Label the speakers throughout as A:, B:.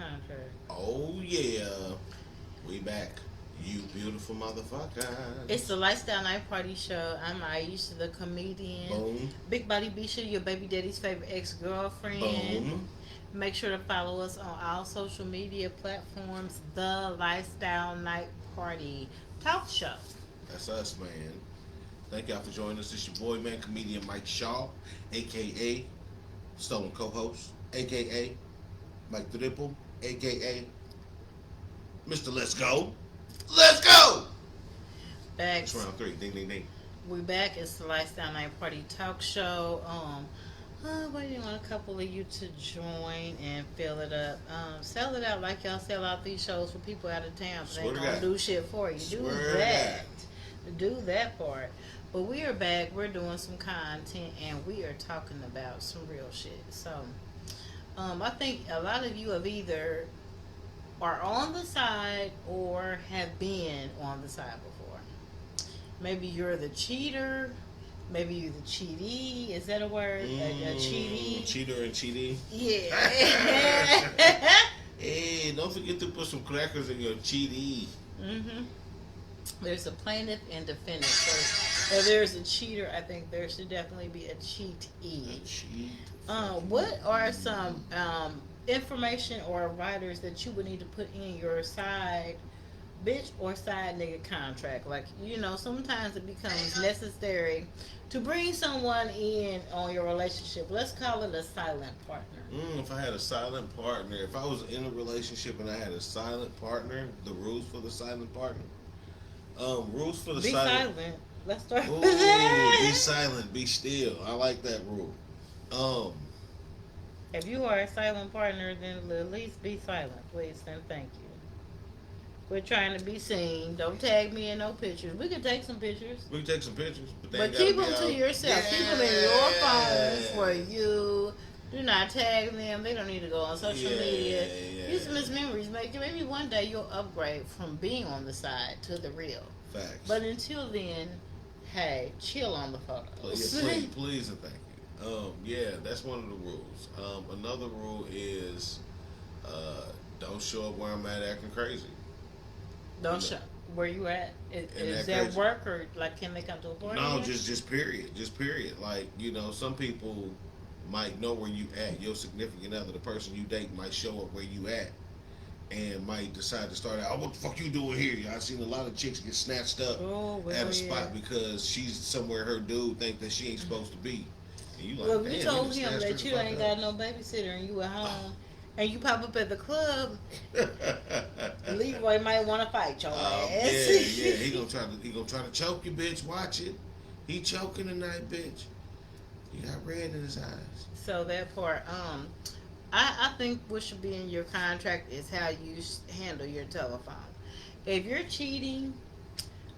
A: contract.
B: Oh yeah, we back. You beautiful
A: It's the
B: motherfuckers.
A: Lifestyle Night Party Show. I'm Aisha, the comedian.
B: Boom,
A: Big Body Bisha, your baby daddy's favorite ex girlfriend.
B: boom.
A: Make sure to follow us on all social media platforms. The Lifestyle Night Party Talk Show.
B: That's us, man. Thank y'all for joining us. It's your boy, man, comedian Mike Shaw, aka Stolen Co-host, aka Mike the Ripple, aka Mr. Let's Go. Let's go.
A: Back,
B: It's round three. Ding, ding, ding.
A: we back. It's the Lifestyle Night Party Talk Show. Waiting on a couple of you to join and fill it up. Sell it out like y'all sell out these shows for people out of town. But they
B: Swear
A: ain't
B: to
A: gonna
B: God.
A: do shit for you. Do
B: Swear to
A: that. Do that part. But we are back. We're doing some content and we are talking about some real shit. So, I think a lot of you have either are on the side or have been on the side before. Maybe you're the cheater. Maybe you're the cheatee. Is that a word? A cheatee?
B: Cheater and cheaty.
A: Yeah.
B: Hey, don't forget to put some crackers in your cheaty.
A: hmm There's a plaintiff and defendant. So if there's a cheater, I think there should definitely be a cheatee.
B: Cheat.
A: What are some information or riders that you would need to put in your side bitch or side nigga contract? Like, sometimes it becomes necessary to bring someone in on your relationship. Let's call it a silent partner.
B: If I had a silent partner, if I was in a relationship and I had a silent partner, the rules for the silent partner. Rules for the
A: Be
B: silent.
A: silent. Let's start
B: Ooh,
A: with
B: be
A: that.
B: silent, be still. I like that rule. Um,
A: If you are a silent partner, then at least be silent, please, and thank you. We're trying to be seen. Don't tag me in no pictures. We can take some pictures,
B: we can take some pictures, but they
A: but
B: ain't gotta
A: keep
B: be
A: them to
B: out.
A: yourself. Keep them in your phone for you. Do not tag them. They don't need to go on social media. Use them as memories. Maybe one day you'll upgrade from being on the side to the real.
B: Facts.
A: But until then, hey, chill on the photos.
B: Please and thank you. Yeah, that's one of the rules. Another rule is don't show up where I'm at acting crazy.
A: Don't show where you at. Is
B: that
A: there
B: crazy.
A: work or like can they come to a party?
B: No, just period, just period. Like some people might know where you at. Your significant other, the person you date, might show up where you at, and might decide to start out. Oh, what the fuck you doing here? I've seen a lot of chicks get snatched up at a spot because she's somewhere her dude think that she ain't supposed to be. And you like,
A: Well,
B: damn,
A: you
B: you
A: told
B: done
A: him
B: snatched her
A: that
B: the
A: you
B: fuck
A: ain't
B: up.
A: got no babysitter and you at home, and you pop up at the club. Leroy might want to fight your ass.
B: Yeah. He gonna try to choke you, bitch. Watch it. He choking tonight, bitch. He got red in his eyes.
A: So that part, I think what should be in your contract is how you handle your telephone. If you're cheating,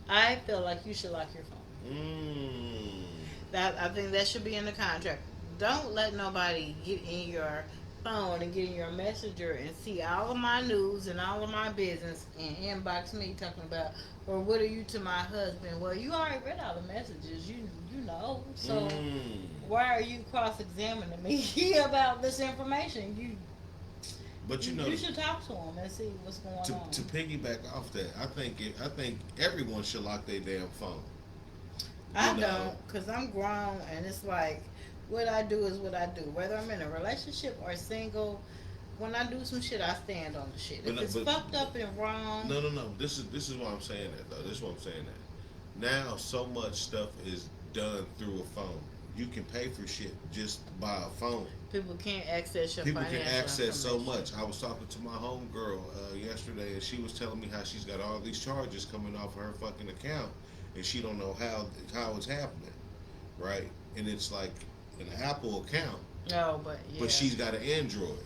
A: I feel like you should lock your phone. That I think that should be in the contract. Don't let nobody get in your phone and get in your messenger and see all of my news and all of my business and inbox me talking about, or what are you to my husband? Well, you already read all the messages. You know. So why are you cross examining me about this information?
B: But
A: You should talk to him and see what's going on.
B: to piggyback off that, I think everyone should lock their damn phone.
A: I don't, because I'm grown and it's like, what I do is what I do. Whether I'm in a relationship or single, when I do some shit, I stand on the shit. If it's fucked up and wrong.
B: No. This is why I'm saying that though. This is why I'm saying that. Now so much stuff is done through a phone. You can pay for shit just by a phone.
A: People can't access your
B: People can
A: financial
B: access so
A: information.
B: much. I was talking to my homegirl yesterday, and she was telling me how she's got all these charges coming off of her fucking account, and she don't know how it's happening, right? And it's like an Apple account,
A: No, but yeah.
B: but she's got an Android.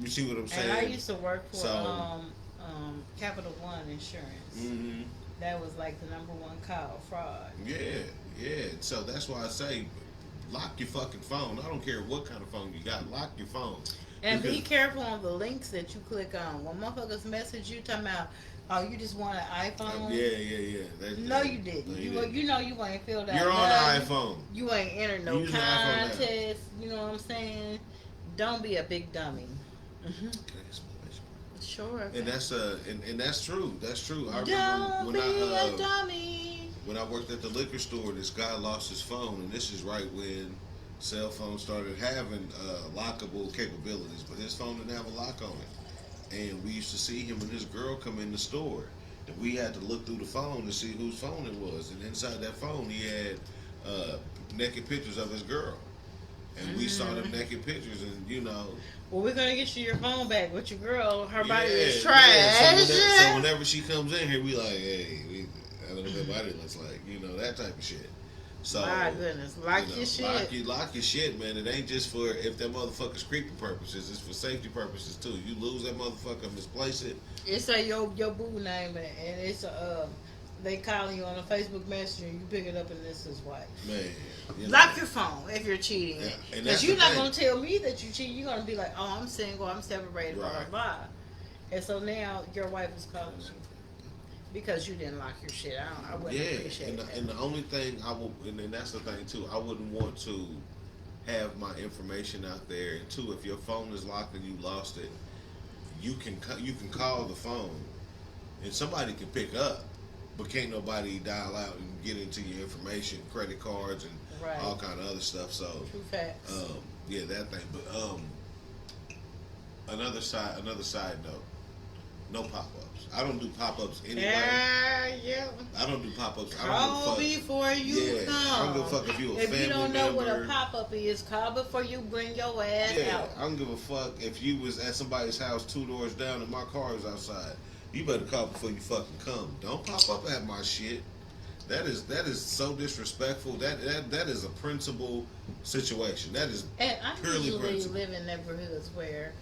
B: You see what I'm saying?
A: And I used to work for
B: So-
A: Capital One Insurance.
B: Mm-hmm.
A: That was like the number one call, fraud.
B: Yeah. So that's why I say, lock your fucking phone. I don't care what kind of phone you got. Lock your phone.
A: And be
B: Because-
A: careful on the links that you click on. When motherfuckers message you talking about, oh, you just want an iPhone?
B: Yeah.
A: No, you didn't.
B: No,
A: you
B: didn't.
A: you know you ain't filled out.
B: You're on
A: nothing.
B: the iPhone.
A: You ain't entered no
B: Use the iPhone now.
A: contest. You know what I'm saying? Don't be a big dummy.
B: Can I get some ice cream?
A: sure.
B: And that's and that's true. That's true. I remember
A: Don't be a dummy.
B: when I worked at the liquor store, this guy lost his phone, and this is right when cell phones started having lockable capabilities, but his phone didn't have a lock on it. And we used to see him and his girl come in the store, and we had to look through the phone to see whose phone it was. And inside that phone, he had naked pictures of his girl, and we saw them naked pictures, and
A: Well, we're gonna get you your phone back, but your girl, her body is
B: yeah.
A: trash.
B: So whenever she comes in here, we like, hey, I don't know what her body looks like, that type of shit. So,
A: my goodness, lock your shit.
B: Lock your shit, man. It ain't just for if that motherfucker's creepy purposes. It's for safety purposes too. You lose that motherfucker, misplace it.
A: It's a your boo name, and it's they calling you on a Facebook Messenger. You pick it up, and this is wife.
B: Man,
A: lock your phone if you're cheating.
B: Yeah,
A: because you're not gonna tell me that you cheat. You're gonna be like, oh, I'm single, I'm separated, blah blah blah. And so now your wife is calling you. Because you didn't lock your shit. I wouldn't appreciate that.
B: And the only thing I will, and that's the thing too, I wouldn't want to have my information out there. And two, if your phone is locked and you lost it, you can call the phone, and somebody can pick up, but can't nobody dial out and get into your information, credit cards, and all kind of other stuff. So,
A: true facts.
B: Yeah, that thing. But another side note. No pop-ups. I don't do pop-ups anyway.
A: Yeah.
B: I don't do pop-ups.
A: Call before you come.
B: I don't give a fuck if you a family member.
A: If you don't know what a pop-up is, call before you bring your ass out.
B: I don't give a fuck if you was at somebody's house 2 doors down and my car is outside. You better call before you fucking come. Don't pop up at my shit. That is so disrespectful. That is a principal situation. That is purely
A: usually
B: principle.
A: live in neighborhoods where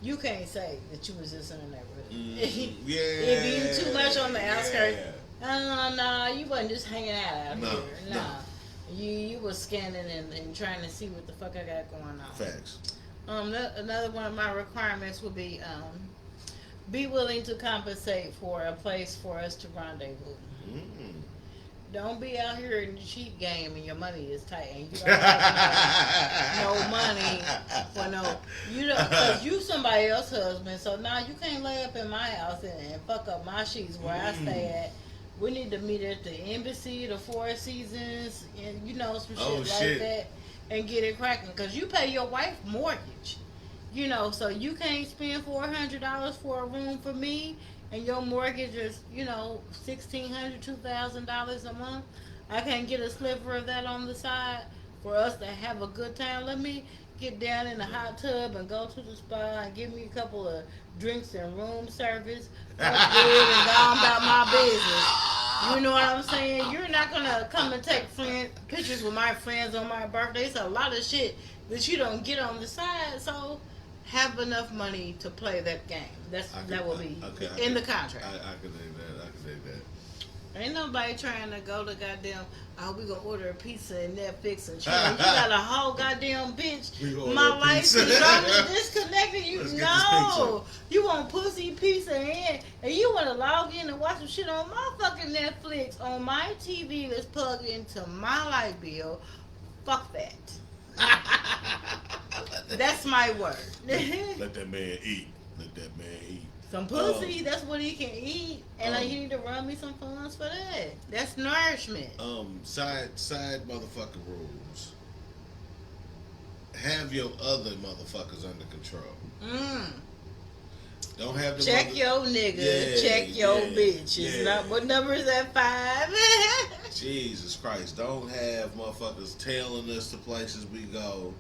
A: you can't say that you was just in a neighborhood.
B: Yeah.
A: If you too much on the outskirts, no, you wasn't just hanging out
B: No,
A: here. No.
B: no.
A: You was scanning and trying to see what the fuck I got going on.
B: Facts.
A: Another one of my requirements would be willing to compensate for a place for us to rendezvous. Don't be out here in the cheap game and your money is tight and you don't have no money for because you somebody else's husband, so now you can't lay up in my house and fuck up my sheets where I stay at. We need to meet at the embassy, the Four Seasons, and some shit like that, and get it cracking. Because you pay your wife mortgage, so you can't spend $400 for a room for me. And your mortgage is, $1,600, $2,000 a month. I can't get a sliver of that on the side for us to have a good time. Let me get down in the hot tub and go to the spa and give me a couple of drinks and room service. Look good and go on about my business. You know what I'm saying? You're not gonna come and take pictures with my friends on my birthday. It's a lot of shit that you don't get on the side. So have enough money to play that game. That will be in the contract.
B: I can dig that.
A: Ain't nobody trying to go to goddamn. Oh, we gonna order a pizza and Netflix and chill. You got a whole goddamn bitch. My life is totally disconnected. You want pussy pizza and you want to log in and watch some shit on my fucking Netflix on my TV that's plugged into my light bill. Fuck that. That's my word.
B: Let that man eat.
A: Some pussy, that's what he can eat. And he need to run me some funds for that. That's nourishment.
B: Side motherfucking rules. Have your other motherfuckers under control. Don't have the
A: check your nigga, check your bitch. It's not what number is that 5?
B: Jesus Christ. Don't have motherfuckers tailing us to places we go.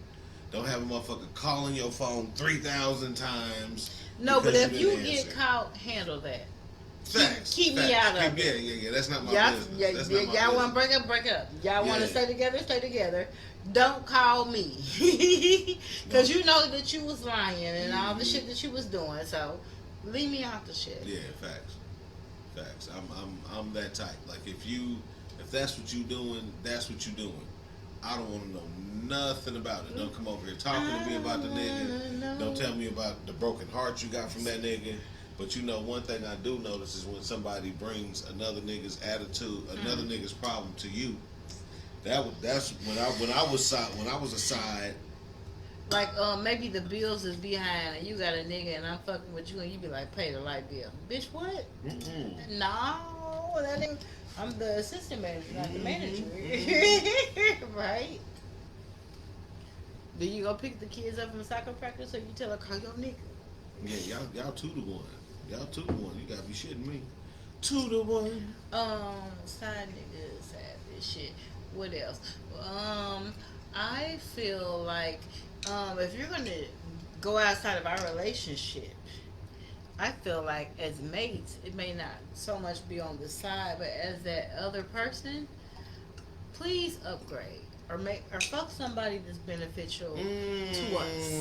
B: Don't have a motherfucker calling your phone 3,000 times.
A: No, but if you get caught, handle that.
B: Facts.
A: Keep me out of
B: it. Yeah. That's not my business.
A: Y'all want to break up. Y'all want to stay together. Don't call me. Because you know that you was lying and all the shit that you was doing. So, leave me out the shit.
B: Yeah, facts. I'm that type. Like, if that's what you doing, that's what you doing. I don't want to know nothing about it. Don't come over here talking to me about the nigga. Don't tell me about the broken heart you got from that nigga. But one thing I do notice is when somebody brings another nigga's attitude, another nigga's problem to you. That's when I was a side.
A: Like maybe the bills is behind and you got a nigga and I'm fucking with you and you be like, pay the light bill. Bitch, what?
B: Mm-mm.
A: No, that ain't. I'm the assistant manager, not the manager.
B: Mm-hmm.
A: Right? Do you go pick the kids up from soccer practice or you tell her call your nigga?
B: Yeah, y'all 2 to 1. Y'all 2 to 1. You gotta be shitting me. 2 to 1.
A: Side niggas sad this shit. What else? Um, I feel like if you're gonna go outside of our relationship, I feel like as mates, it may not so much be on the side, but as that other person, please upgrade or fuck somebody that's beneficial to us.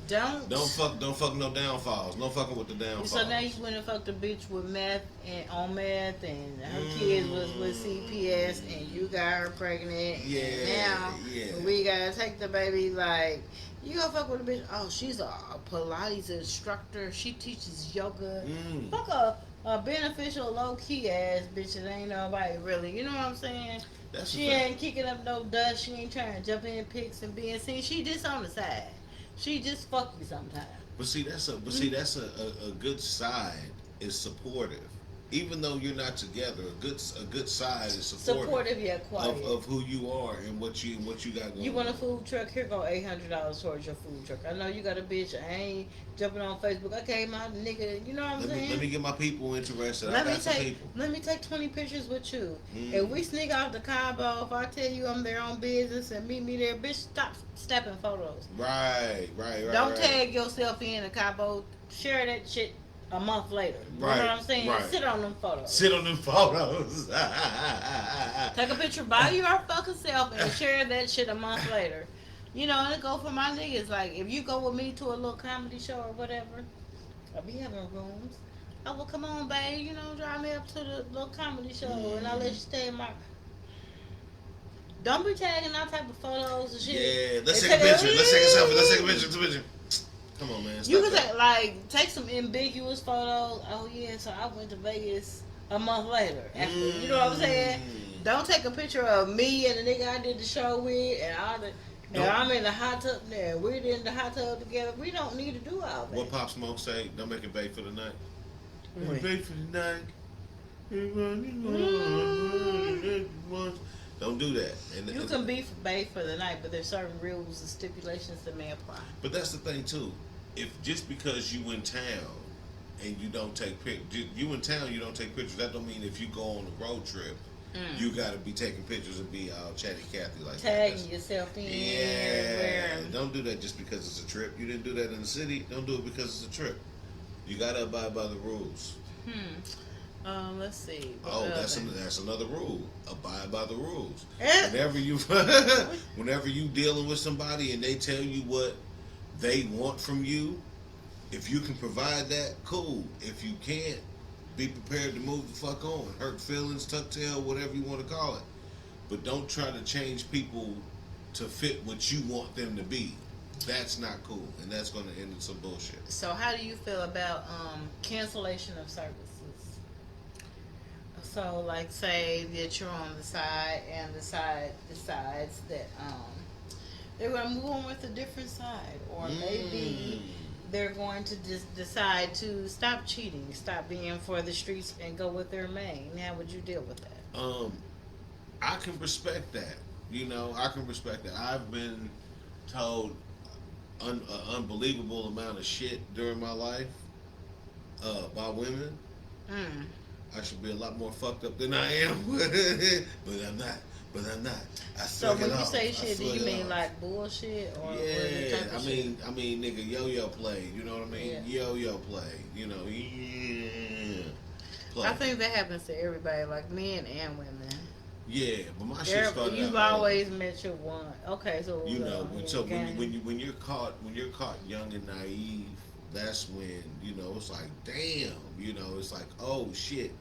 A: Don't.
B: Don't fuck no downfalls. No fucking with the
A: So now
B: downfalls.
A: you went and fucked a bitch with meth and on meth, and her kids was with CPS, and you got her pregnant,
B: Yeah,
A: and now
B: yeah.
A: we gotta take the baby. Like you gonna fuck with a bitch? Oh, she's a Pilates instructor. She teaches yoga.
B: Mm.
A: Fuck a beneficial, low key ass bitch that ain't nobody really. You know what I'm saying?
B: That's a
A: She
B: fact.
A: ain't kicking up no dust. She ain't trying to jump in pics and being seen. She just on the side. She just fuck you sometimes.
B: That's a good side is supportive. Even though you're not together, a good side is supportive
A: Supportive yet quiet.
B: of who you are and what you got
A: You
B: going
A: want a
B: on.
A: food truck? Here go $800 towards your food truck. I know you got a bitch. I ain't jumping on Facebook. Okay, my nigga. You know what I'm
B: Let me
A: saying?
B: get my people interested. I
A: Let me
B: got some
A: take
B: people.
A: let me take 20 pictures with you. If
B: Mm.
A: we sneak off the Cabo, if I tell you I'm there on business and meet me there, bitch, stop snapping photos. Don't
B: Right.
A: tag yourself in the Cabo. Share that shit a month later. You know what
B: Right,
A: I'm saying?
B: right.
A: Sit on them photos.
B: Sit on them photos.
A: Take a picture by your fucking self and share that shit a month later. You know, and it go for my niggas. Like, if you go with me to a little comedy show or whatever, I'll be having rooms. I will come on, babe. You know, drive me up to the little comedy show, and I'll let you
B: Mm.
A: stay in my. Don't be tagging all type of photos and shit.
B: Yeah, let's
A: And
B: take a
A: take
B: picture. Let's take a selfie. Let's take a
A: a.
B: picture. Picture. Come on, man.
A: You
B: Stop
A: can
B: that.
A: take some ambiguous photos. Oh yeah, so I went to Vegas a month later. After you know what I'm saying.
B: Mm.
A: Don't take a picture of me and the nigga I did the show with, and all the. And
B: Don't.
A: I'm in the hot tub there. We're in the hot tub together. We don't need to do all
B: What
A: that.
B: Pop Smoke say? Don't make it bait for the night.
A: Wait.
B: Bait for the night.
A: Mm.
B: Don't do that.
A: You can be bae for the night, but there's certain rules and stipulations that may apply.
B: but that's the thing too. If just because you in town and you don't take you in town, you don't take pictures. That don't mean if you go on a road trip, you got to be taking pictures and be chatty Cathy like that.
A: Tagging yourself in.
B: Yeah,
A: Wearing.
B: don't do that just because it's a trip. You didn't do that in the city. Don't do it because it's a trip. You gotta abide by the rules.
A: Let's see.
B: Oh, that's another rule. Abide by the rules.
A: Eh.
B: Whenever you whenever you dealing with somebody and they tell you what they want from you, if you can provide that, cool. If you can't, be prepared to move the fuck on. Hurt feelings, tuck tail, whatever you want to call it. But don't try to change people to fit what you want them to be. That's not cool, and that's going to end in some bullshit.
A: So, how do you feel about cancellation of services? So, like, say that you're on the side, and the side decides that they're going to move on with a different side, or maybe they're going to just decide to stop cheating, stop being for the streets, and go with their main. How would you deal with that?
B: I can respect that. You know, I can respect that. I've been told an unbelievable amount of shit during my life by women.
A: Mm.
B: I should be a lot more fucked up than I am, but I'm not. But I'm not. I
A: So, when
B: it
A: you
B: off.
A: say
B: I
A: shit, do
B: slug
A: you
B: it
A: mean
B: off.
A: like bullshit, or what
B: Yeah,
A: type of shit?
B: I mean, nigga, yo-yo play. You know what I mean?
A: Yeah.
B: Yo-yo play. You know, yeah. Play.
A: I think that happens to everybody, like men and women.
B: Yeah, but my shit started
A: You've
B: out.
A: always met your one. Okay, so
B: You know,
A: yeah,
B: when you're caught young and naive, that's when you know it's like damn, you know it's like oh shit,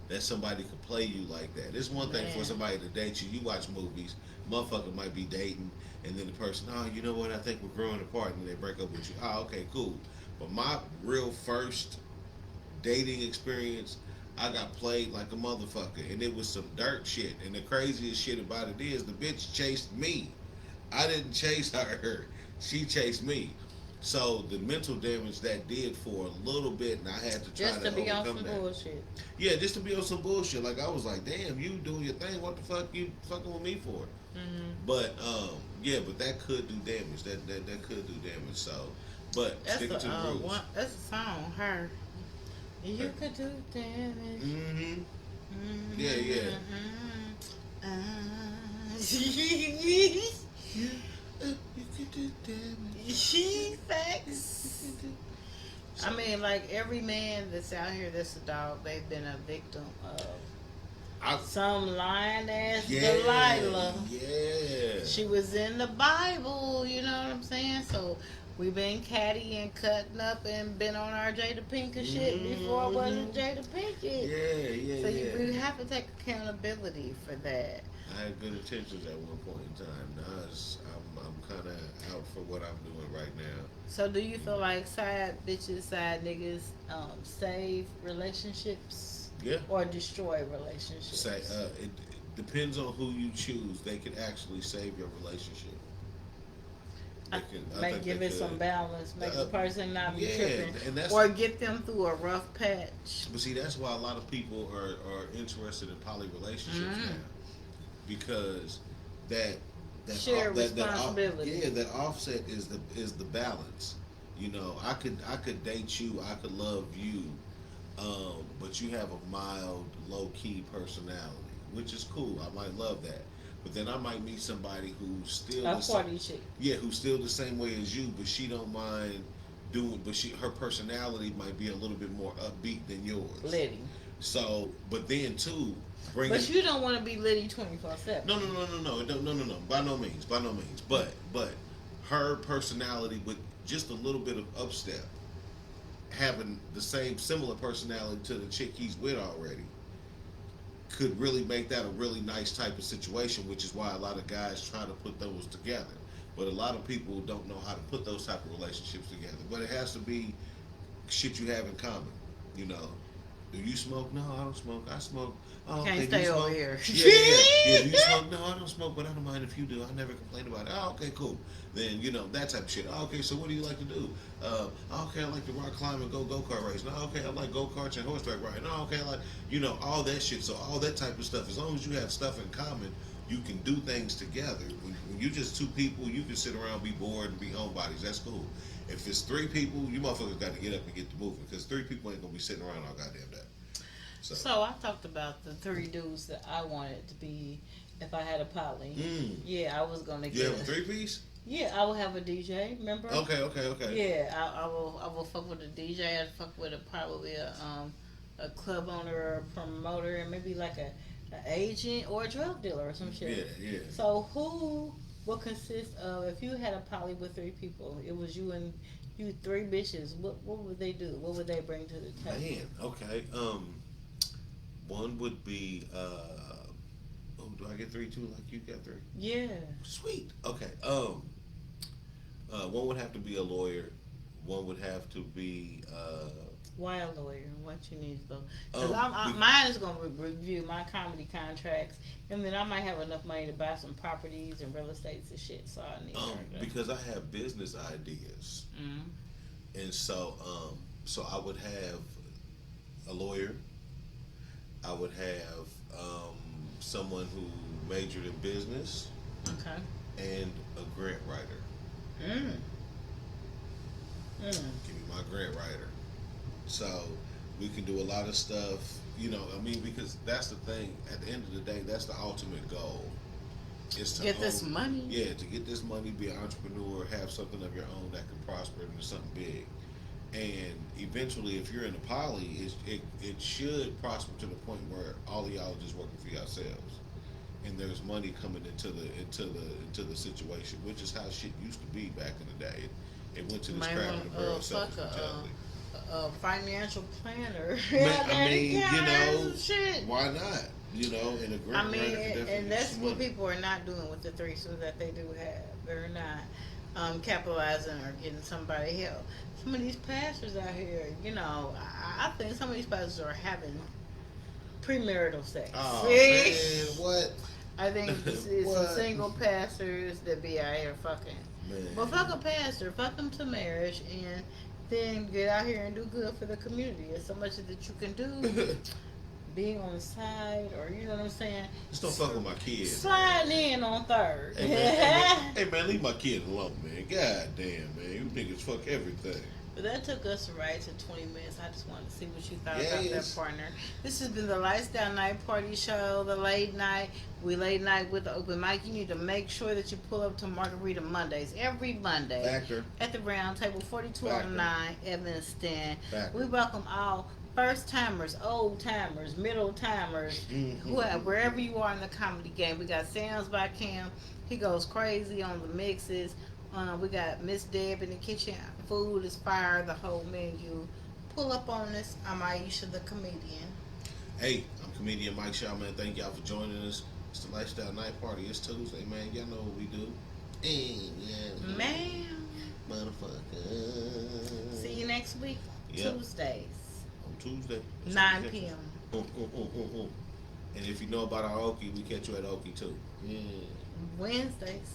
B: that somebody could play you like that. It's one thing for
A: Man.
B: somebody to date you. You watch movies, motherfucker might be dating, and then the person, oh, you know what? I think we're growing apart, and they break up with you. Oh, okay, cool. But my real first dating experience, I got played like a motherfucker, and it was some dirt shit. And the craziest shit about it is, the bitch chased me. I didn't chase her. She chased me. So the mental damage that did for a little bit, and I had to try
A: Just
B: to
A: to be on
B: overcome
A: some
B: that.
A: bullshit.
B: Yeah, just to be on some bullshit. Like I was like, damn, you doing your thing. What the fuck you fucking with me for?
A: Hmm.
B: But yeah, but that could do damage. That could do damage. So, but
A: That's
B: sticking
A: the
B: to the rules.
A: one. That's a song. Her. You could do damage.
B: Mm-hmm. Yeah, yeah.
A: Mm-hmm.
B: Yeah, you could do damage.
A: She
B: You
A: facts.
B: could do.
A: I
B: So,
A: mean, like every man that's out here that's a dog, they've been a victim of
B: I
A: some lying ass
B: yeah,
A: Delilah.
B: yeah.
A: She was in the Bible, you know what I'm saying? So we've been catty and cutting up and been on our Jada Pinkett shit before it wasn't
B: Mm-hmm.
A: Jada Pinkett.
B: Yeah, yeah,
A: So
B: yeah.
A: we have to take accountability for that.
B: I had good intentions at one point in time. Now I'm kind of out for what I'm doing right now.
A: So do you
B: You
A: feel
B: know.
A: like side bitches, side niggas save relationships
B: Yeah.
A: or destroy
B: Say
A: relationships?
B: it depends on who you choose. They can actually save your relationship. They
A: I
B: can. I
A: Make
B: think they
A: give it some
B: could.
A: balance, make the person not be
B: Yeah,
A: tripping,
B: and that's
A: or get them through a rough patch.
B: but see that's why a lot of people are interested in poly relationships
A: Mm.
B: now because that
A: Share
B: yeah,
A: responsibility.
B: that offset is the balance. You know, I could date you, I could love you, but you have a mild, low key personality, which is cool. I might love that. But then I might meet somebody who's still
A: A
B: the same,
A: party chick.
B: yeah, who's still the same way as you, but she don't mind doing, but her personality might be a little bit more upbeat than yours.
A: Liddy.
B: So, but then too, bringing
A: But you don't want to be Liddy 24/7.
B: no, by no means, by no means. But her personality with just a little bit of upstep, having the same similar personality to the chick he's with already, could really make that a really nice type of situation, which is why a lot of guys try to put those together. But a lot of people don't know how to put those type of relationships together. But it has to be shit you have in common, you know. Do you smoke? No, I don't smoke. I smoke. Oh,
A: Can't
B: okay. Do you
A: stay over
B: smoke?
A: here.
B: Yeah. Do you smoke? No, I don't smoke, but I don't mind if you do. I never complain about it. Oh, okay, cool. Then you know that type of shit. Oh, okay, so what do you like to do? Okay, I like to rock climb and go kart race. No, okay, I like go karts and horseback riding. No, okay, I like all that shit. So all that type of stuff. As long as you have stuff in common, you can do things together. When you just two people, you can sit around, be bored, and be homebodies. That's cool. If it's three people, you motherfuckers got to get up and get to moving because three people ain't gonna be sitting around all goddamn day. So,
A: So I talked about the three dudes that I wanted to be if I had a poly. Yeah, I was gonna
B: you
A: get.
B: have a three piece?
A: Yeah, I will have a DJ. Remember?
B: Okay.
A: Yeah, I will. I will fuck with a DJ. I'd fuck with probably a club owner or a promoter, and maybe like a agent or a drug dealer or some shit.
B: Yeah.
A: So who will consist of if you had a poly with three people? It was you and you three bitches. What would they do? What would they bring to the table?
B: Man, okay. One would be oh, do I get three too? Like you got three?
A: Yeah.
B: Sweet. Okay. One would have to be a lawyer. One would have to be
A: Why a lawyer? What you need though? Because
B: um,
A: mine is going to review my comedy contracts, and then I might have enough money to buy some properties and real estates and shit. So I need her to.
B: because I have business ideas,
A: Mm.
B: and so I would have a lawyer. I would have someone who majored in business
A: Okay.
B: and a grant writer.
A: Mm. Mm.
B: Give me my grant writer. So we can do a lot of stuff. I mean, because that's the thing. At the end of the day, that's the ultimate goal. Is to
A: Get this money.
B: Yeah, to get this money, be an entrepreneur, have something of your own that can prosper into something big. And eventually, if you're in a poly, it should prosper to the point where all of y'all are just working for yourselves, and there's money coming into the situation, which is how shit used to be back in the day. It went to this
A: Might
B: crap
A: want
B: in the world
A: fuck
B: self-mentality.
A: a financial planner.
B: I mean,
A: shit.
B: why not? And a
A: I
B: grant
A: mean,
B: writer can definitely
A: and
B: get
A: that's
B: some
A: what
B: money.
A: people are not doing with the threesomes that they do have. They're not capitalizing or getting somebody help. Some of these pastors out here, I think some of these pastors are having premarital sex.
B: Oh man, what?
A: I think it's some
B: What?
A: single pastors that be out here fucking. But fuck a pastor, fuck them to marriage, and then get out here and do good for the community. There's so much that you can do.
B: Man.
A: Being on the side, or you know what I'm saying.
B: Just don't fuck with my kids.
A: Slide in on third.
B: Hey man, hey man, leave my kid alone, man. God damn, man, you niggas fuck everything.
A: But that took us right to 20 minutes. I just wanted to see what you thought about
B: Yes.
A: that, partner. This has been the Lifestyle Night Party Show, the late night. We late night with the open mic. You need to make sure that you pull up to Margarita Mondays every Monday
B: Factor.
A: at the Round Table, 4209 Evanston.
B: Factor.
A: We welcome all first timers, old timers, middle timers, wherever you are in the comedy game. We got Sam's by Cam. He goes crazy on the mixes. We got Miss Deb in the kitchen. Food is fire, the whole menu. Pull up on us. I'm Aisha, the comedian.
B: Hey, I'm comedian Mike Shaw, man. Thank y'all for joining us. It's the Lifestyle Night Party. It's Tuesday, man. Y'all know what we do. Yeah,
A: Man,
B: motherfucker.
A: see you next week,
B: Yep.
A: Tuesdays,
B: On Tuesday.
A: 9 p.m.
B: And if you know about our Okie, we catch you at Okie too. Yeah.
A: Wednesdays.